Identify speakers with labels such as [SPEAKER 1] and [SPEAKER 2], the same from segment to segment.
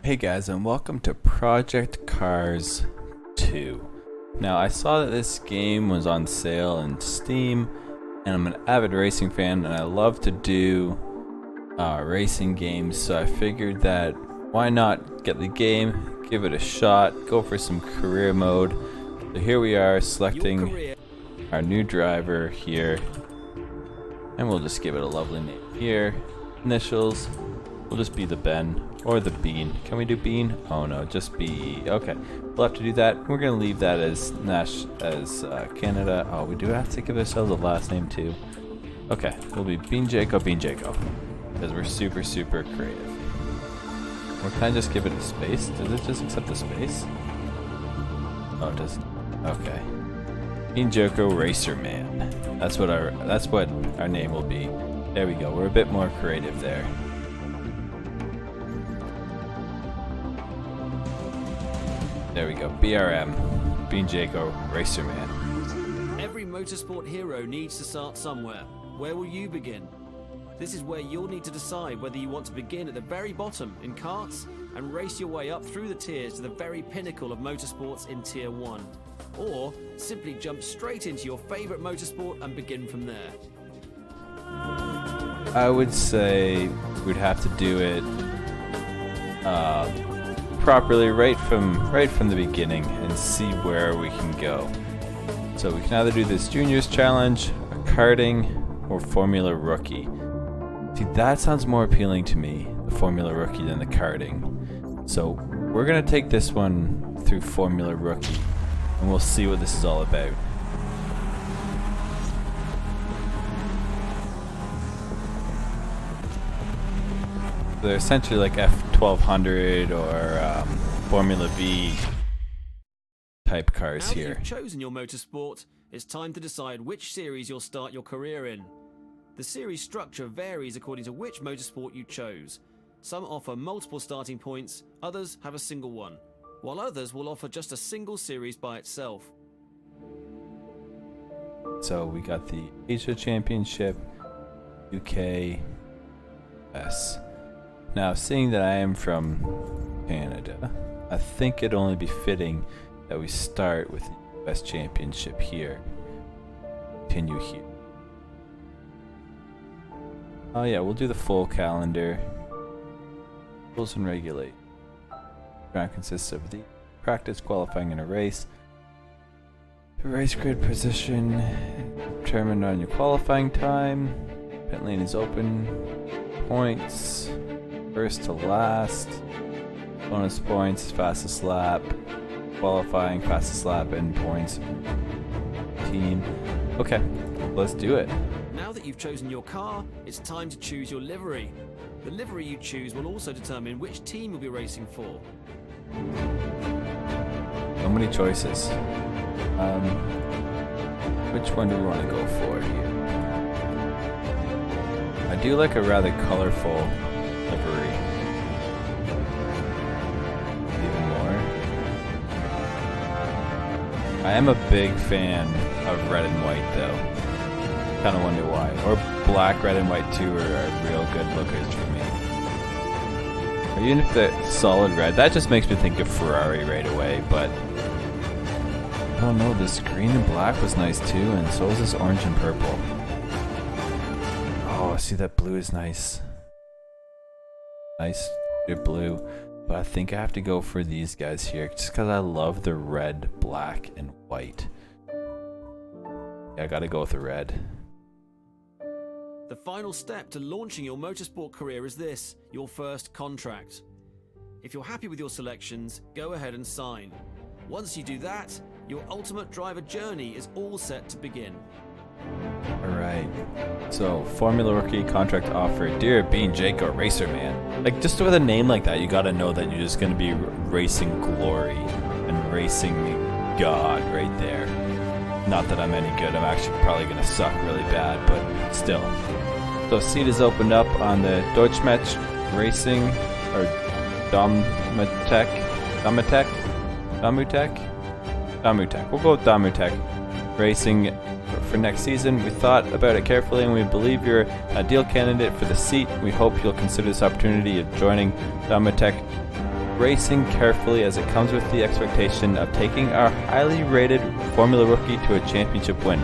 [SPEAKER 1] Hey guys, and welcome to Project Cars 2. Now, I saw that this game was on sale in Steam, and I'm an avid racing fan, and I love to do racing games, so I figured that why not get the game, give it a shot, go for some career mode. So here we are selecting our new driver here, and we'll just give it a lovely name here. Initials, we'll just be the Ben. Or the Bean. Can we do Bean? Oh no, just B. Okay, we'll have to do that. We're gonna leave that as Canada. Oh, we do have to give ourselves a last name too. Okay, we'll be Bean Jaco, because we're super creative. Or can I just give it a space? Does it just accept the space? Oh, it doesn't. Okay. Bean Jaco Racer Man. That's what our name will be. There we go. We're a bit more creative there. There we go, BRM, Bean Jaco, Racer Man.
[SPEAKER 2] Every motorsport hero needs to start somewhere. Where will you begin? This is where you'll need to decide whether you want to begin at the very bottom in karts and race your way up through the tiers to the very pinnacle of motorsports in Tier 1. Or simply jump straight into your favorite motorsport and begin from there.
[SPEAKER 1] I would say we'd have to do it properly right from the beginning and see where we can go. So we can either do this juniors challenge, a karting, or Formula Rookie. See, that sounds more appealing to me, the Formula Rookie, than the karting. So we're gonna take this one through Formula Rookie and we'll see what this is all about. They're essentially like F1200 or Formula V type cars here.
[SPEAKER 2] Now that you've chosen your motorsport, it's time to decide which series you'll start your career in. The series structure varies according to which motorsport you chose. Some offer multiple starting points, others have a single one, while others will offer just a single series by itself.
[SPEAKER 1] So we got the Asia Championship, UK, US. Now, seeing that I am from Canada, I think it'd only be fitting that we start with the US Championship here. Continue here. Oh yeah, we'll do the full calendar. Rules and regulate. Round consists of the practice, qualifying, and a race. The race grid position determined on your qualifying time. Pit lane is open. Points. First to last, bonus points, fastest lap, qualifying, fastest lap, and points. Team. Okay, let's do it.
[SPEAKER 2] Now that you've chosen your car, it's time to choose your livery. The livery you choose will also determine which team you'll be racing for.
[SPEAKER 1] So many choices. Which one do we want to go for here? I do like a rather colorful livery. Even more. I am a big fan of red and white though. Kinda wonder why. Or black, red, and white too are real good lookers for me. Or even if they're solid red, that just makes me think of Ferrari right away, but I don't know, this green and black was nice too, and so was this orange and purple. Oh, see, that blue is nice. Nice blue, but I think I have to go for these guys here just because I love the red, black, and white. Yeah, I gotta go with the red.
[SPEAKER 2] The final step to launching your motorsport career is this, your first contract. If you're happy with your selections, go ahead and sign. Once you do that, your ultimate driver journey is all set to begin.
[SPEAKER 1] Alright, so Formula Rookie contract offer. Dear Bean Jaco Racer Man. Like, just with a name like that, you gotta know that you're just gonna be racing glory and racing God right there. Not that I'm any good, I'm actually probably gonna suck really bad, but still. So seat is opened up on the Deutschmatch Racing, or Damutec. We'll go with Damutec Racing for next season. We thought about it carefully and we believe you're an ideal candidate for the seat. We hope you'll consider this opportunity of joining Damutec racing carefully as it comes with the expectation of taking our highly rated Formula Rookie to a championship win.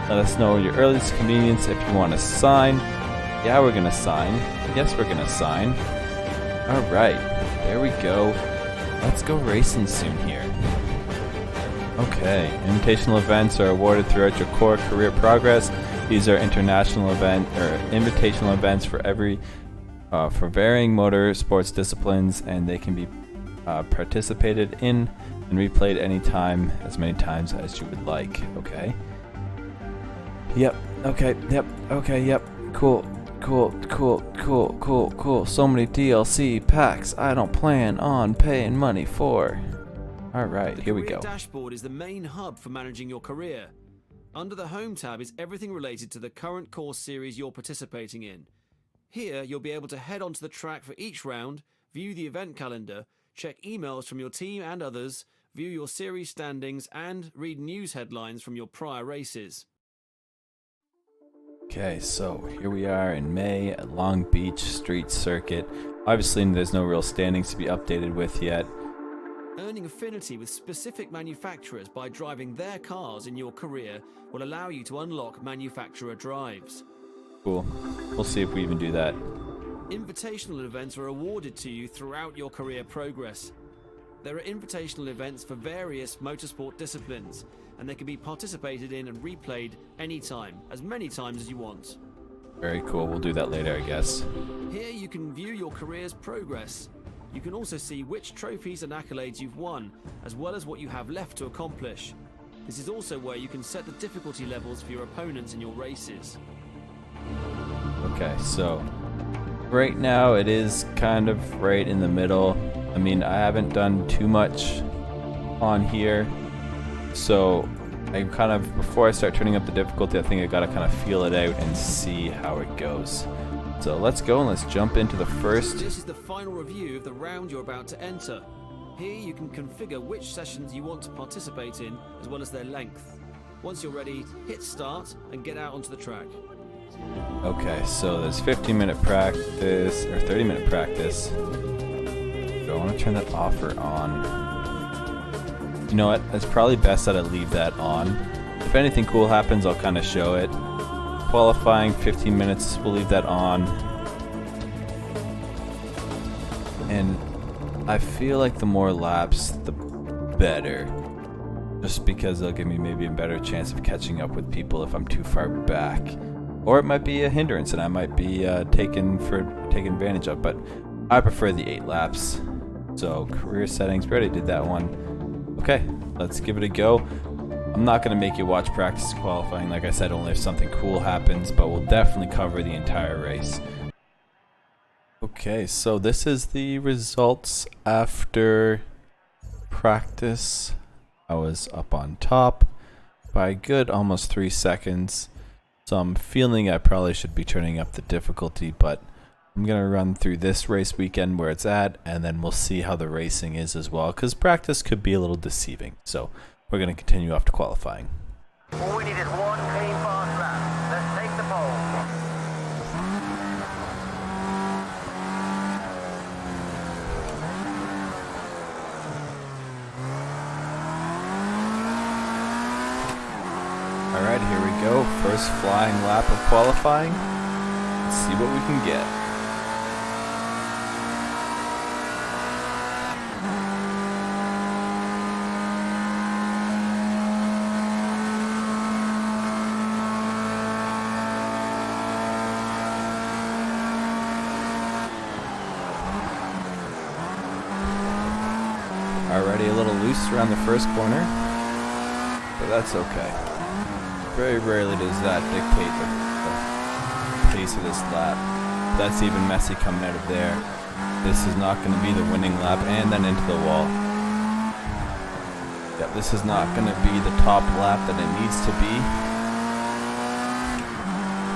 [SPEAKER 1] Let us know your earliest convenience if you want to sign. Yeah, we're going to sign. Yes, we're going to sign. Alright, there we go. Let's go racing soon here. Okay, invitational events are awarded throughout your core career progress. These are international invitational events for for varying motorsports disciplines, and they can be participated in and replayed anytime, as many times as you would like. Okay. Yep. Okay. Yep. Okay. Yep. Cool. Cool. So many DLC packs I don't plan on paying money for. Alright, here we go.
[SPEAKER 2] The career dashboard is the main hub for managing your career. Under the Home tab is everything related to the current course series you're participating in. Here, you'll be able to head onto the track for each round, view the event calendar, check emails from your team and others, view your series standings, and read news headlines from your prior races.
[SPEAKER 1] Okay, so here we are in May at Long Beach Street Circuit. Obviously, there's no real standings to be updated with yet.
[SPEAKER 2] Earning affinity with specific manufacturers by driving their cars in your career will allow you to unlock manufacturer drives.
[SPEAKER 1] Cool. We'll see if we even do that.
[SPEAKER 2] Invitational events are awarded to you throughout your career progress. There are invitational events for various motorsport disciplines, and they can be participated in and replayed anytime, as many times as you want.
[SPEAKER 1] Very cool. We'll do that later, I guess.
[SPEAKER 2] Here you can view your career's progress. You can also see which trophies and accolades you've won, as well as what you have left to accomplish. This is also where you can set the difficulty levels for your opponents in your races.
[SPEAKER 1] Okay, so right now it is kind of right in the middle. I mean, I haven't done too much on here, so I kind of, before I start turning up the difficulty, I think I gotta kind of feel it out and see how it goes. So let's go and let's jump into the first.
[SPEAKER 2] This is the final review of the round you're about to enter. Here you can configure which sessions you want to participate in, as well as their length. Once you're ready, hit start and get out onto the track.
[SPEAKER 1] Okay, so there's 15-minute practice, or 30-minute practice. Do I want to turn that off or on? You know what? It's probably best that I leave that on. If anything cool happens, I'll kind of show it. Qualifying 15 minutes, we'll leave that on. And I feel like the more laps, the better. Just because they'll give me maybe a better chance of catching up with people if I'm too far back. Or it might be a hindrance and I might be taken advantage of, but I prefer the 8 laps. So career settings, we already did that one. Okay, let's give it a go. I'm not going to make you watch practice qualifying, like I said, only if something cool happens, but we'll definitely cover the entire race. Okay, so this is the results after practice. I was up on top by a good almost 3 seconds. So I'm feeling I probably should be turning up the difficulty, but I'm going to run through this race weekend where it's at, and then we'll see how the racing is as well, because practice could be a little deceiving. So we're going to continue off to qualifying.
[SPEAKER 3] All we need is one clean fast lap. Let's take the pole.
[SPEAKER 1] Alright, here we go. First flying lap of qualifying. Let's see what we can get. Already a little loose around the first corner, but that's okay. Very rarely does that dictate the pace of this lap. That's even messy coming out of there. This is not going to be the winning lap, and then into the wall. Yep, this is not going to be the top lap that it needs to be.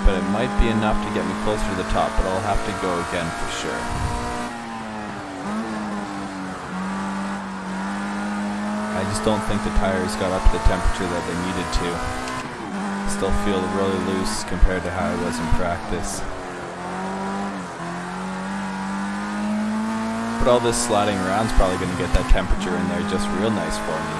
[SPEAKER 1] But it might be enough to get me closer to the top, but I'll have to go again for sure. I just don't think the tires got up to the temperature that they needed to. Still feel really loose compared to how I was in practice. But all this sliding around is probably going to get that temperature in there just real nice for me.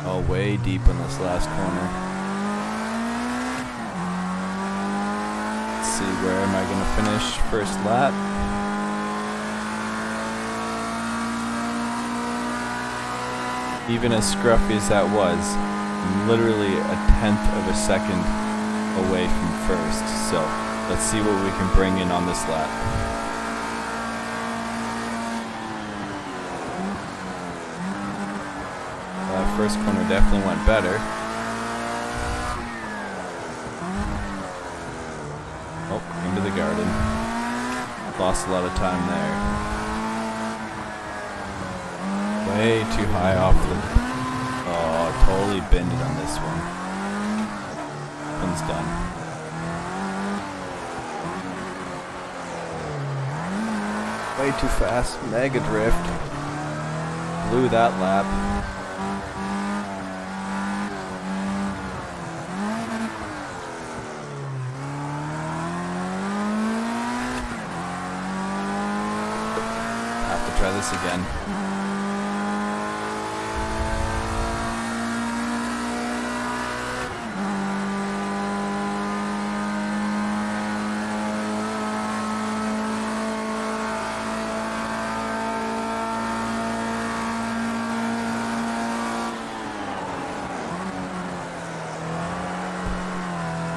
[SPEAKER 1] Oh, way deep in this last corner. See, where am I going to finish first lap? Even as scruffy as that was, I'm literally a tenth of a second away from first. So let's see what we can bring in on this lap. First corner definitely went better. Oh, into the garden. Lost a lot of time there. Way too high off the... Oh, totally binned it on this one. One's done. Way too fast. Mega drift. Blew that lap. Try this again.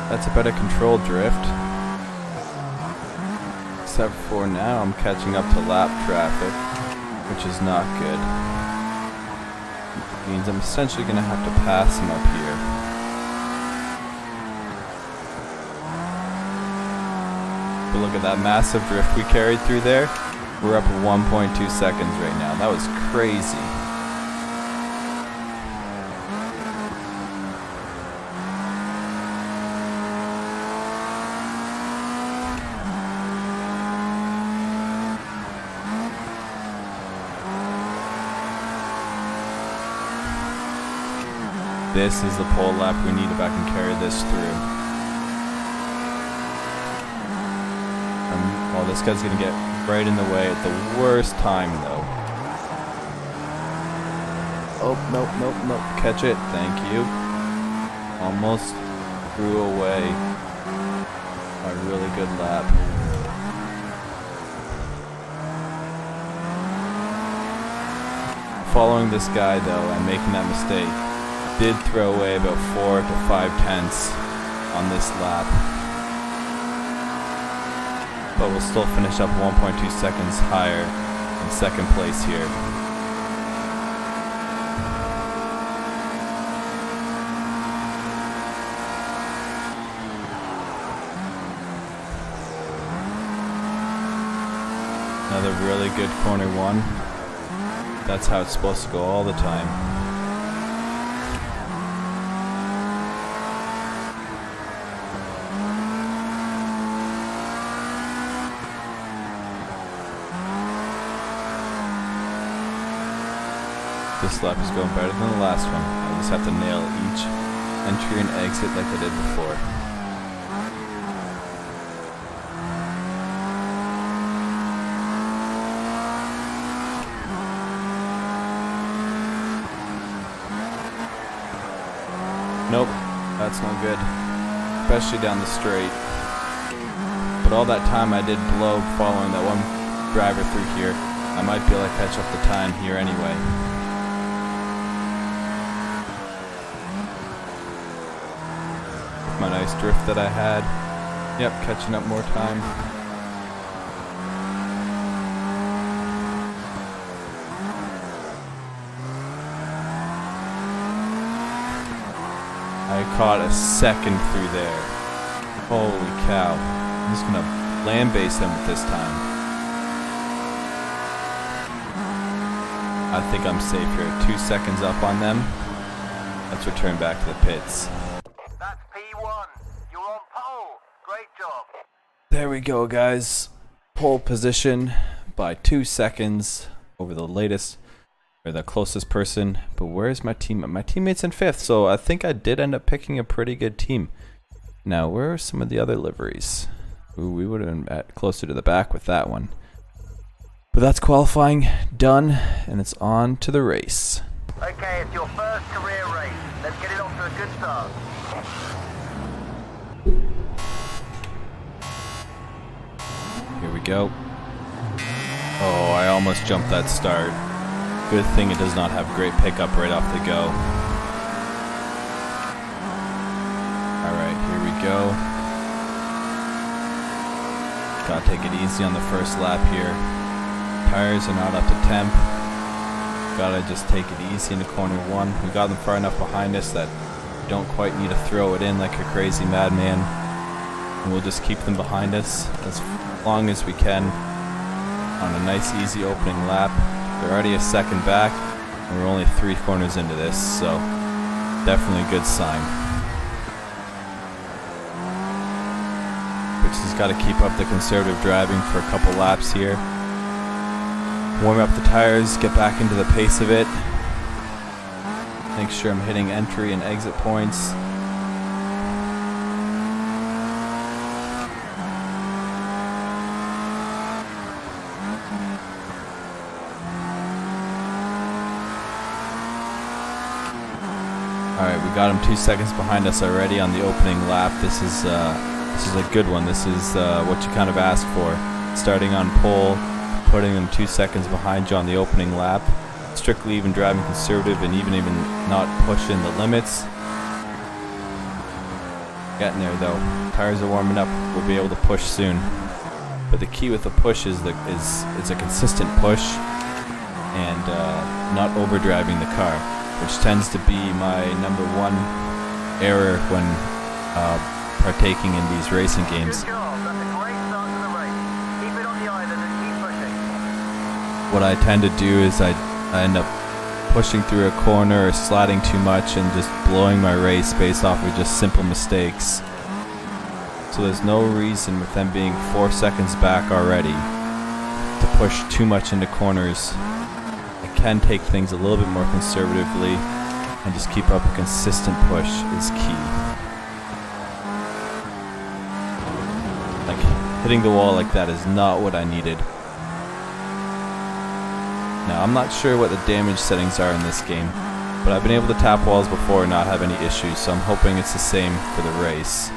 [SPEAKER 1] That's a better controlled drift. Except for now I'm catching up to lap traffic, which is not good. It means I'm essentially going to have to pass him up here. But look at that massive drift we carried through there. We're up at 1.2 seconds right now. That was crazy. This is the pole lap we need if I can carry this through. Oh, this guy's gonna get right in the way at the worst time though. Oh, nope, nope, nope. Catch it. Thank you. Almost threw away a really good lap. Following this guy though and making that mistake did throw away about 4 to 5 tenths on this lap. But we'll still finish up 1.2 seconds higher in second place here. Another really good corner one. That's how it's supposed to go all the time. This lap is going better than the last one. I just have to nail each entry and exit like I did before. Nope, that's no good. Especially down the straight. But all that time I did blow following that one driver through here. I might be able to catch up the time here anyway. My nice drift that I had. Yep, catching up more time. I caught a second through there. Holy cow. I'm just gonna land base them with this time. I think I'm safe here. 2 seconds up on them. Let's return back to the pits. There we go, guys. Pole position by 2 seconds over the latest, or the closest person. But where's my teammate? My teammate's in 5th, so I think I did end up picking a pretty good team. Now, where are some of the other liveries? Ooh, we would have been at closer to the back with that one. But that's qualifying done, and it's on to the race.
[SPEAKER 3] Okay, it's your first career race. Let's get it off to a good start.
[SPEAKER 1] Here we go. Oh, I almost jumped that start. Good thing it does not have great pickup right off the go. Alright, here we go. Gotta take it easy on the first lap here. Tires are not up to temp. Gotta just take it easy into corner 1. We got them far enough behind us that we don't quite need to throw it in like a crazy madman. And we'll just keep them behind us as long as we can on a nice easy opening lap. They're already a second back and we're only 3 corners into this, so definitely a good sign. But just got to keep up the conservative driving for a couple laps here. Warm up the tires, get back into the pace of it. Make sure I'm hitting entry and exit points. Alright, we got him 2 seconds behind us already on the opening lap. This is a good one. This is what you kind of asked for. Starting on pole, putting them 2 seconds behind you on the opening lap. Strictly even driving conservative and even not pushing the limits. Getting there though. Tires are warming up. We'll be able to push soon. But the key with the push is a consistent push and not overdriving the car, which tends to be my number 1 error when partaking in these racing games.
[SPEAKER 3] Good job. That's a great start to the race. Keep it on the island and keep pushing.
[SPEAKER 1] What I tend to do is I end up pushing through a corner or sliding too much and just blowing my race based off of just simple mistakes. So there's no reason with them being 4 seconds back already to push too much into corners. I can take things a little bit more conservatively and just keep up a consistent push is key. Like hitting the wall like that is not what I needed. Now, I'm not sure what the damage settings are in this game, but I've been able to tap walls before and not have any issues, so I'm hoping it's the same for the race.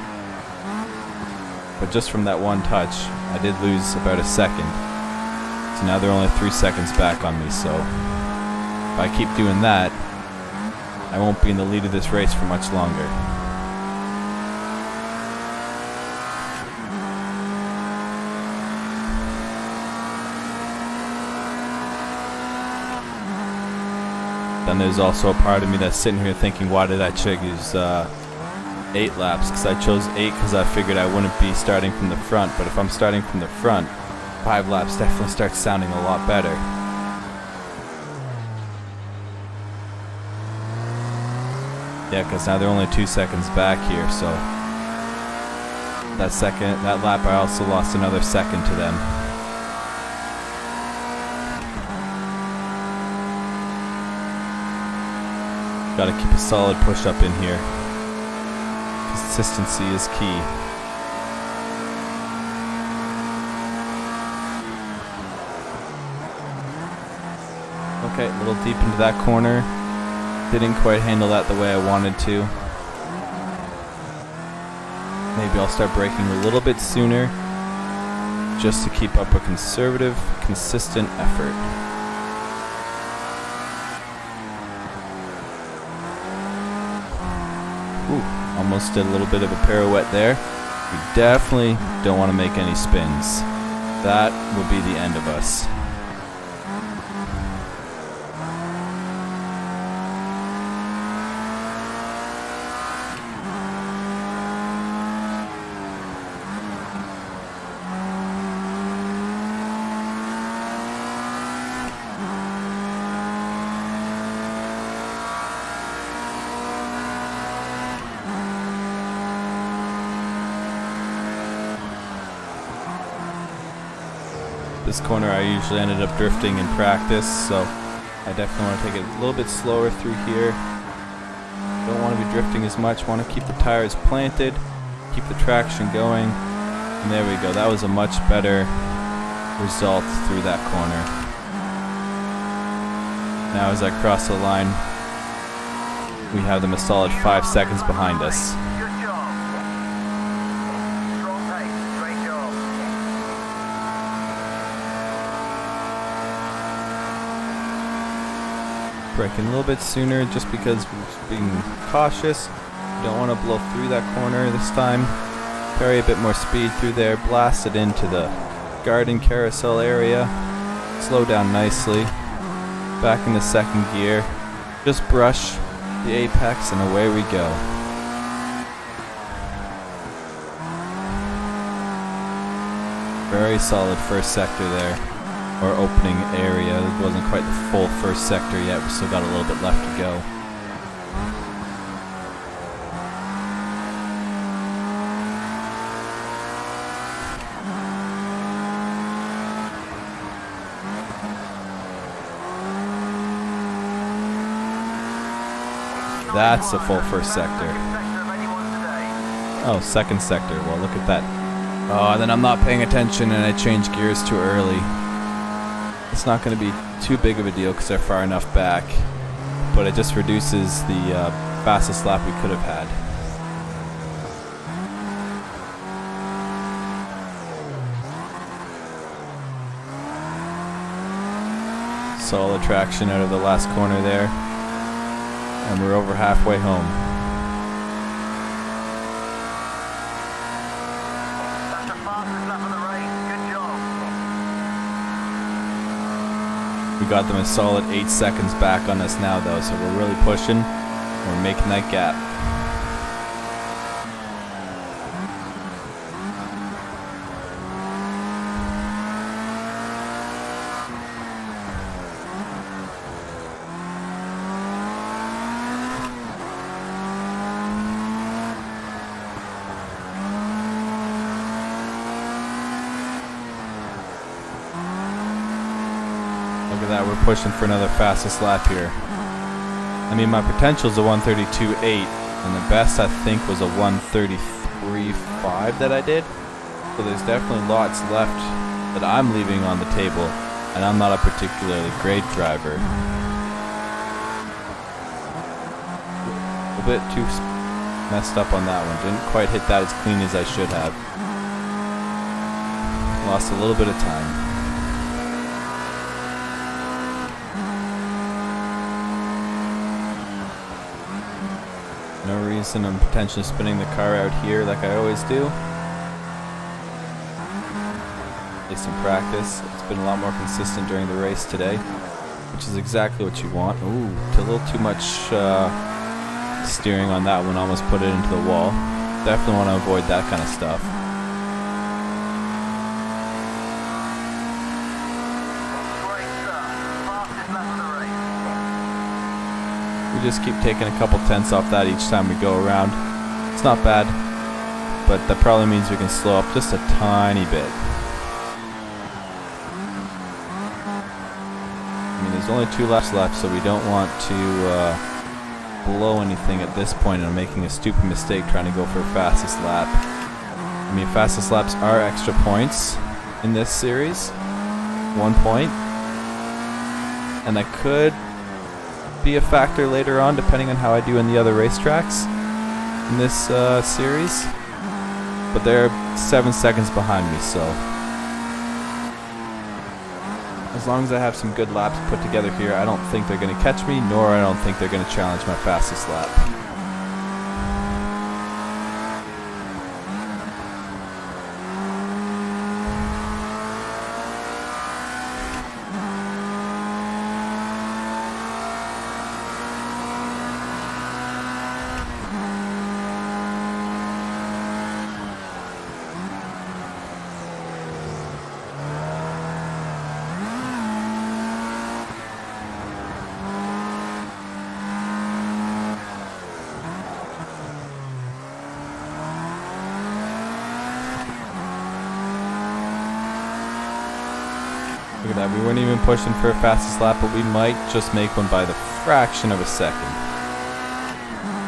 [SPEAKER 1] But just from that one touch, I did lose about a second. So now they're only 3 seconds back on me, so if I keep doing that, I won't be in the lead of this race for much longer. Then there's also a part of me that's sitting here thinking, why did I choose 8 laps? Because I chose 8 because I figured I wouldn't be starting from the front. But if I'm starting from the front, 5 laps definitely starts sounding a lot better. Yeah, because now they're only 2 seconds back here, so that lap I also lost another second to them. Gotta keep a solid push up in here. Consistency is key. Okay, a little deep into that corner. Didn't quite handle that the way I wanted to. Maybe I'll start braking a little bit sooner, just to keep up a conservative, consistent effort. Ooh, almost did a little bit of a pirouette there. We definitely don't want to make any spins. That will be the end of us. This corner I usually ended up drifting in practice, so I definitely want to take it a little bit slower through here. Don't want to be drifting as much, want to keep the tires planted, keep the traction going, and there we go. That was a much better result through that corner. Now as I cross the line, we have them a solid 5 seconds behind us.
[SPEAKER 3] Good job. Strong pace. Great job.
[SPEAKER 1] Braking a little bit sooner just because we're being cautious. Don't want to blow through that corner this time. Carry a bit more speed through there, blast it into the garden carousel area. Slow down nicely. Back into second gear. Just brush the apex and away we go. Very solid first sector there. Or opening area. It wasn't quite the full first sector yet. We still got a little bit left to go. That's the full first sector. Oh, second sector. Well, look at that. Oh, and then I'm not paying attention and I change gears too early. It's not going to be too big of a deal because they're far enough back, but it just reduces the fastest lap we could have had. Solid traction out of the last corner there, and we're over halfway home.
[SPEAKER 3] That's the fastest lap of the race. Good job.
[SPEAKER 1] We got them a solid 8 seconds back on us now though, so we're really pushing. We're making that gap. Look at that, we're pushing for another fastest lap here. I mean, my potential is a 132.8, and the best I think was a 133.5 that I did. So there's definitely lots left that I'm leaving on the table, and I'm not a particularly great driver. A bit too messed up on that one. Didn't quite hit that as clean as I should have. Lost a little bit of time. No reason I'm potentially spinning the car out here like I always do. At least in practice. It's been a lot more consistent during the race today, which is exactly what you want. Ooh, a little too much steering on that one, almost put it into the wall. Definitely want to avoid that kind of stuff.
[SPEAKER 3] Great stuff. Fastest lap of the race.
[SPEAKER 1] We just keep taking a couple tenths off that each time we go around. It's not bad, but that probably means we can slow up just a tiny bit. I mean, there's only 2 laps left, so we don't want to blow anything at this point and making a stupid mistake trying to go for a fastest lap. I mean, fastest laps are extra points in this series. 1 point. And that could be a factor later on depending on how I do in the other racetracks in this series, but they're 7 seconds behind me, so as long as I have some good laps put together here, I don't think they're going to catch me, nor I don't think they're going to challenge my fastest lap. Look at that, we weren't even pushing for a fastest lap, but we might just make one by the fraction of a second.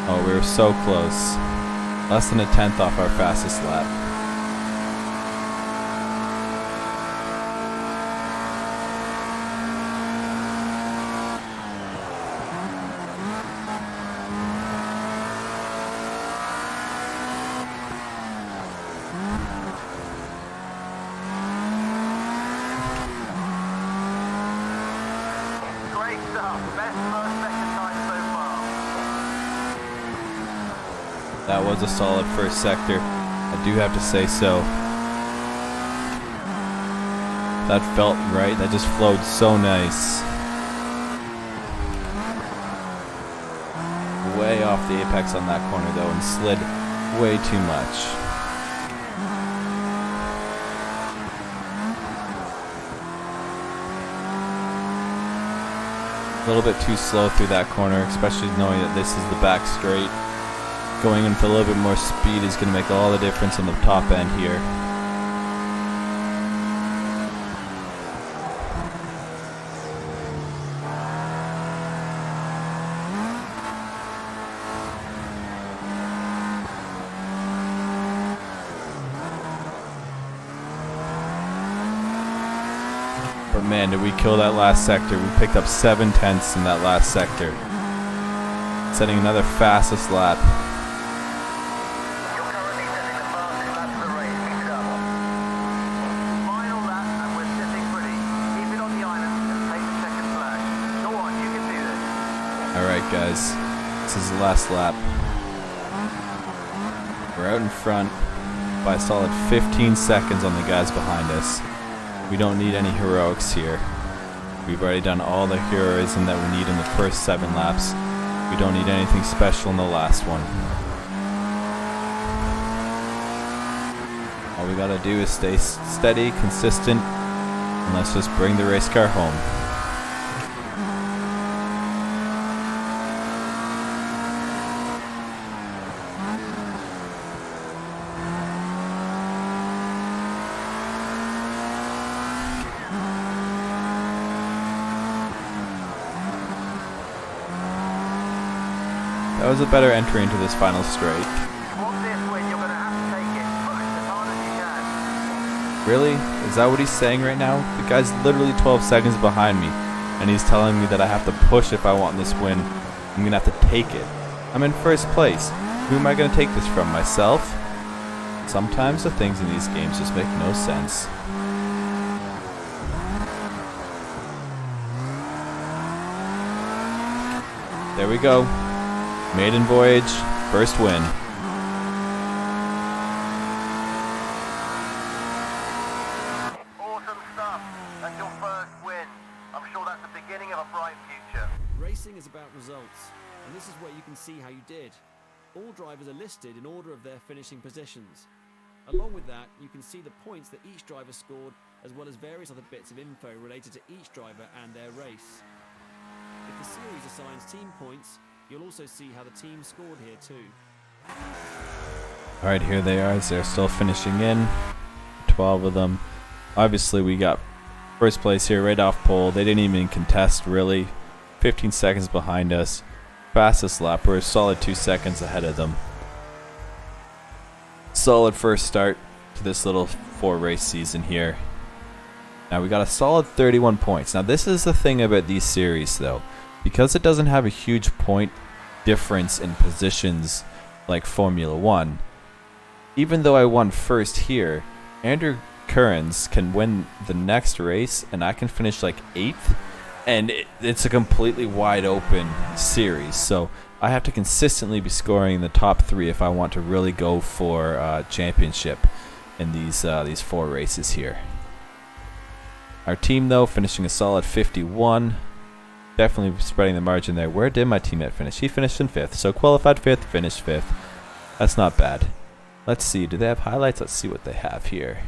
[SPEAKER 1] Oh, we were so close. Less than a tenth off our fastest lap.
[SPEAKER 3] Great stuff. Best first second time so far.
[SPEAKER 1] That was a solid first sector. I do have to say so. That felt right. That just flowed so nice. Way off the apex on that corner though and slid way too much. A little bit too slow through that corner, especially knowing that this is the back straight. Going in with a little bit more speed is going to make all the difference on the top end here. But man, did we kill that last sector. We picked up 7/10 in that last sector. Setting another fastest lap.
[SPEAKER 3] You're currently setting the fastest lap of the race. Keep it up. Final lap and we're sitting pretty. Keep it on the island and take the second flag. Go on, you can do this.
[SPEAKER 1] Alright guys, this is the last lap. We're out in front by a solid 15 seconds on the guys behind us. We don't need any heroics here. We've already done all the heroism that we need in the first 7 laps. We don't need anything special in the last one. All we gotta do is stay steady, consistent, and let's just bring the race car home. That was a better entry into this final straight.
[SPEAKER 3] Want this win, you're going to have to take it. Push as hard as you can.
[SPEAKER 1] Really? Is that what he's saying right now? The guy's literally 12 seconds behind me, and he's telling me that I have to push if I want this win. I'm going to have to take it. I'm in first place. Who am I going to take this from? Myself? Sometimes the things in these games just make no sense. There we go. Maiden voyage, first win.
[SPEAKER 3] Awesome stuff. That's your first win. I'm sure that's the beginning of a bright future.
[SPEAKER 2] Racing is about results, and this is where you can see how you did. All drivers are listed in order of their finishing positions. Along with that, you can see the points that each driver scored, as well as various other bits of info related to each driver and their race. If the series assigns team points, you'll also see how the team scored here too.
[SPEAKER 1] Alright, here they are as they're still finishing in. 12 of them. Obviously we got first place here right off pole. They didn't even contest really. 15 seconds behind us. Fastest lap. We're a solid 2 seconds ahead of them. Solid first start to this little 4-race season here. Now we got a solid 31 points. Now this is the thing about these series though. Because it doesn't have a huge point difference in positions like Formula 1, even though I won first here, Andrew Kearns can win the next race and I can finish like 8th, and it's a completely wide open series. So I have to consistently be scoring in the top 3 if I want to really go for championship in these 4 races here. Our team though finishing a solid 51. Definitely spreading the margin there. Where did my teammate finish? He finished in 5th. So qualified 5th, finished 5th. That's not bad. Let's see. Do they have highlights? Let's see what they have here.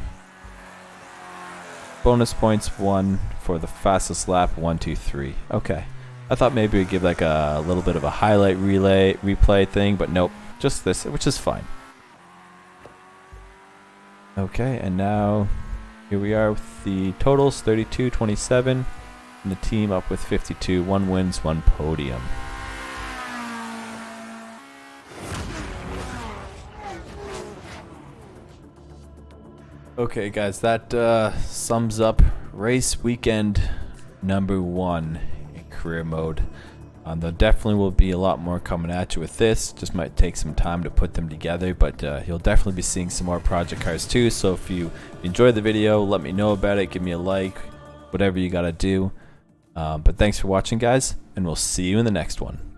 [SPEAKER 1] Bonus points 1 for the fastest lap. 1, 2, 3. Okay. I thought maybe we'd give like a little bit of a highlight replay thing, but nope. Just this, which is fine. Okay, and now Here we are with the totals 32-27, and the team up with 52. 1 wins, 1 podium. Okay, guys, that sums up race weekend number 1 in career mode. There definitely will be a lot more coming at you with this. Just might take some time to put them together, but you'll definitely be seeing some more Project Cars too. So if you enjoyed the video, let me know about it. Give me a like, whatever you gotta do. But thanks for watching, guys, and we'll see you in the next one.